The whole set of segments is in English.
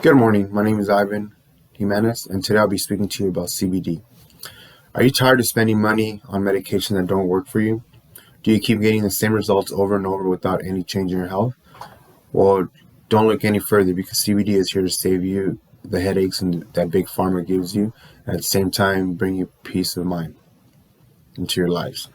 Good morning. My name is Ivan Jimenez, and today I'll be speaking to you about CBD. Are you tired of spending money on medication that don't work for you? Do you keep getting the same results over and over without any change in your health? Well, don't look any further because CBD is here to save you the headaches that big pharma gives you, and at the same time bring you peace of mind into your lives.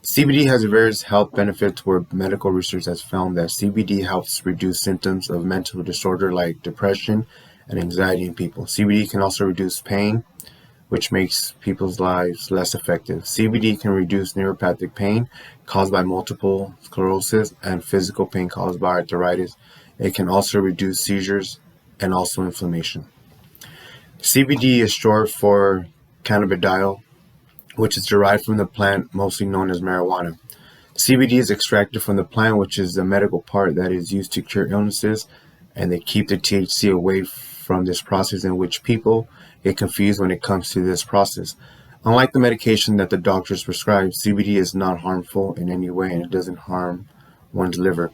CBD has various health benefits where medical research has found that CBD helps reduce symptoms of mental disorder like depression and anxiety in people. CBD can also reduce pain, which makes people's lives less effective. CBD can reduce neuropathic pain caused by multiple sclerosis and physical pain caused by arthritis. It can also reduce seizures and also inflammation. CBD is short for cannabidiol, which is derived from the plant mostly known as marijuana. CBD is extracted from the plant, which is the medical part that is used to cure illnesses, and they keep the THC away from this process, in which people get confused when it comes to this process. Unlike the medication that the doctors prescribe, CBD is not harmful in any way, and it doesn't harm one's liver.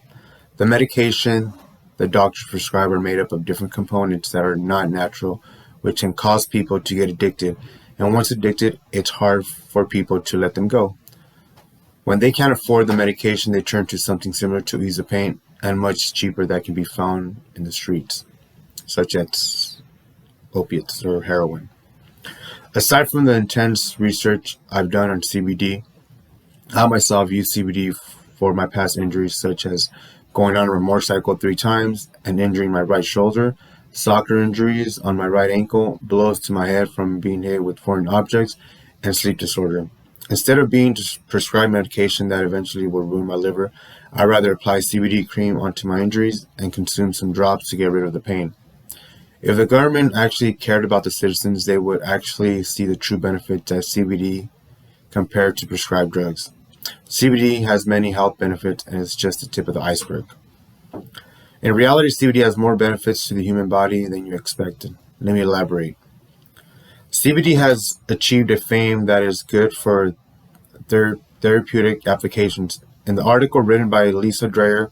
The medication the doctors prescribe are made up of different components that are not natural, which can cause people to get addicted. And once addicted, it's hard for people to let them go. When they can't afford the medication, they turn to something similar to ease the pain and much cheaper that can be found in the streets, such as opiates or heroin. Aside from the intense research I've done on CBD, I myself use CBD for my past injuries, such as going on a motorcycle 3 times and injuring my right shoulder, soccer injuries on my right ankle, blows to my head from being hit with foreign objects, and sleep disorder. Instead of being prescribed medication that eventually will ruin my liver, I'd rather apply CBD cream onto my injuries and consume some drops to get rid of the pain. If the government actually cared about the citizens, they would actually see the true benefits of CBD compared to prescribed drugs. CBD has many health benefits, and it's just the tip of the iceberg. In reality, CBD has more benefits to the human body than you expected. Let me elaborate. CBD has achieved a fame that is good for therapeutic applications. In the article written by Lisa Dreyer,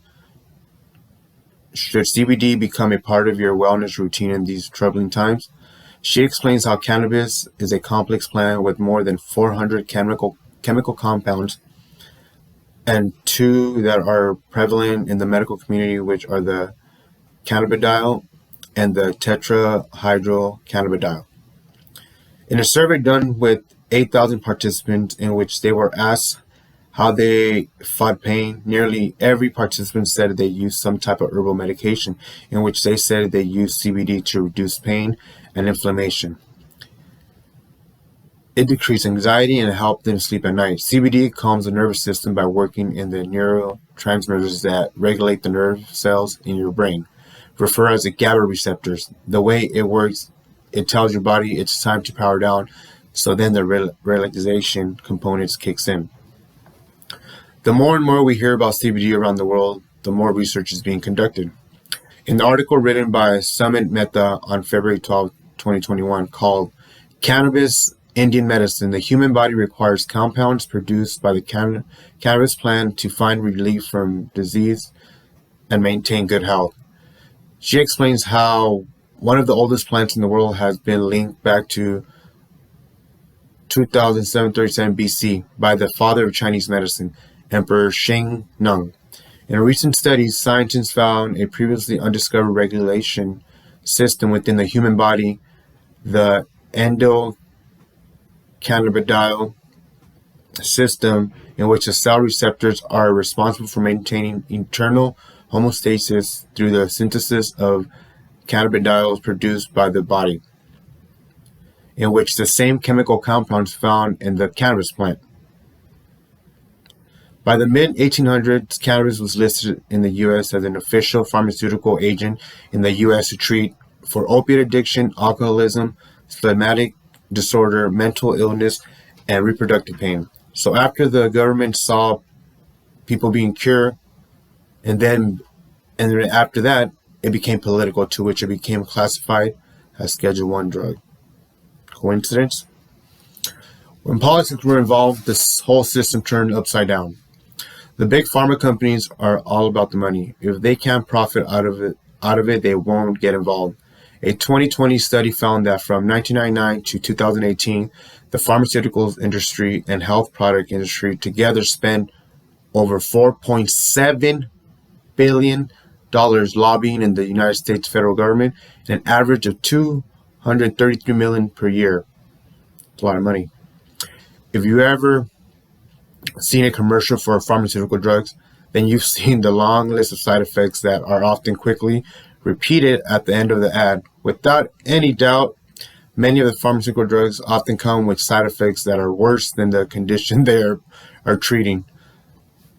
"Should CBD become a part of your wellness routine in these troubling times?" she explains how cannabis is a complex plant with more than 400 chemical compounds, and 2 that are prevalent in the medical community, which are the cannabidiol and the tetrahydrocannabidiol. In a survey done with 8,000 participants in which they were asked how they fought pain, nearly every participant said they used some type of herbal medication, in which they said they used CBD to reduce pain and inflammation. It decreased anxiety and helped them sleep at night. CBD calms the nervous system by working in the neurotransmitters that regulate the nerve cells in your brain, referred as the GABA receptors. The way it works, it tells your body it's time to power down, so then the relaxation components kicks in. The more and more we hear about CBD around the world, the more research is being conducted. In the article written by Sumit Mehta on February 12, 2021, called "Cannabis Indian Medicine, the Human Body Requires Compounds Produced by the Cannabis Plant to Find Relief from Disease and Maintain Good Health," she explains how one of the oldest plants in the world has been linked back to 2737 BC by the father of Chinese medicine, Emperor Sheng Nung. In recent studies, scientists found a previously undiscovered regulation system within the human body, the endocannabidiol system, in which the cell receptors are responsible for maintaining internal homeostasis through the synthesis of cannabidiols produced by the body, in which the same chemical compounds found in the cannabis plant. By the mid-1800s, cannabis was listed in the U.S. as an official pharmaceutical agent in the U.S. to treat for opiate addiction, alcoholism, phlegmatic disorder, mental illness, and reproductive pain. So after the government saw people being cured, and then after that, it became political, to which it became classified as Schedule I drug. Coincidence? When politics were involved, this whole system turned upside down. The big pharma companies are all about the money. If they can't profit out of it, they won't get involved. A 2020 study found that from 1999 to 2018, the pharmaceuticals industry and health product industry together spent over $4.7 billion lobbying in the United States federal government, and an average of $233 million per year. It's a lot of money. If you ever seen a commercial for pharmaceutical drugs, then you've seen the long list of side effects that are often quickly repeated at the end of the ad. Without any doubt, many of the pharmaceutical drugs often come with side effects that are worse than the condition they are treating.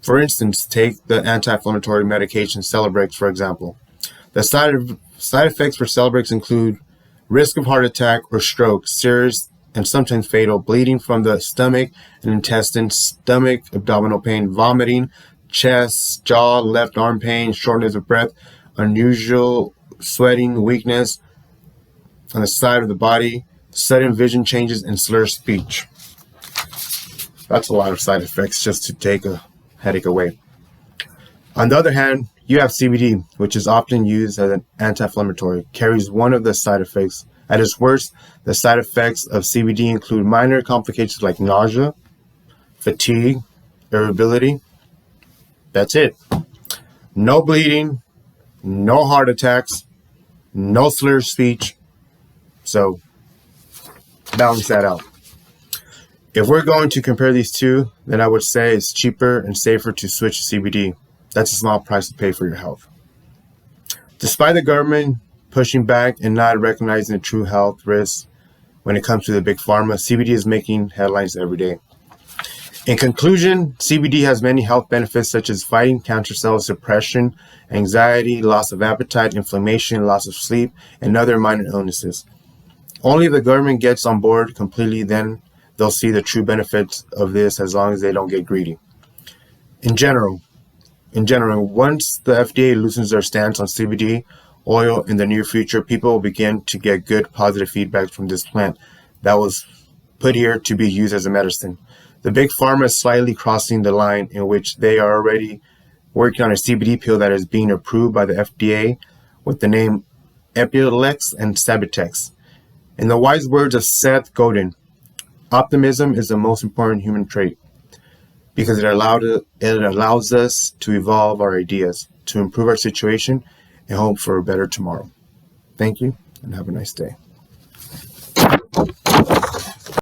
For instance, take the anti-inflammatory medication Celebrex, for example. The side effects for Celebrex include risk of heart attack or stroke, serious and sometimes fatal, bleeding from the stomach and intestines, stomach, abdominal pain, vomiting, chest, jaw, left arm pain, shortness of breath, unusual sweating, weakness on the side of the body, sudden vision changes, and slurred speech. That's a lot of side effects just to take a headache away. On the other hand, you have CBD, which is often used as an anti-inflammatory, carries one of the side effects. At its worst, the side effects of CBD include minor complications like nausea, fatigue, irritability. That's it. No bleeding, no heart attacks, no slurred speech. So balance that out. If we're going to compare these two, then I would say it's cheaper and safer to switch to CBD. That's a small price to pay for your health. Despite the government pushing back and not recognizing the true health risks when it comes to the big pharma, CBD is making headlines every day. In conclusion, CBD has many health benefits such as fighting cancer cells, depression, anxiety, loss of appetite, inflammation, loss of sleep, and other minor illnesses. Only if the government gets on board completely, then they'll see the true benefits of this, as long as they don't get greedy. In general, once the FDA loosens their stance on CBD oil in the near future, people will begin to get good positive feedback from this plant that was put here to be used as a medicine. The big pharma is slightly crossing the line in which they are already working on a CBD pill that is being approved by the FDA with the name Epidiolex and Sabitex. In the wise words of Seth Godin, optimism is the most important human trait because it allows us to evolve our ideas, to improve our situation, and hope for a better tomorrow. Thank you, and have a nice day.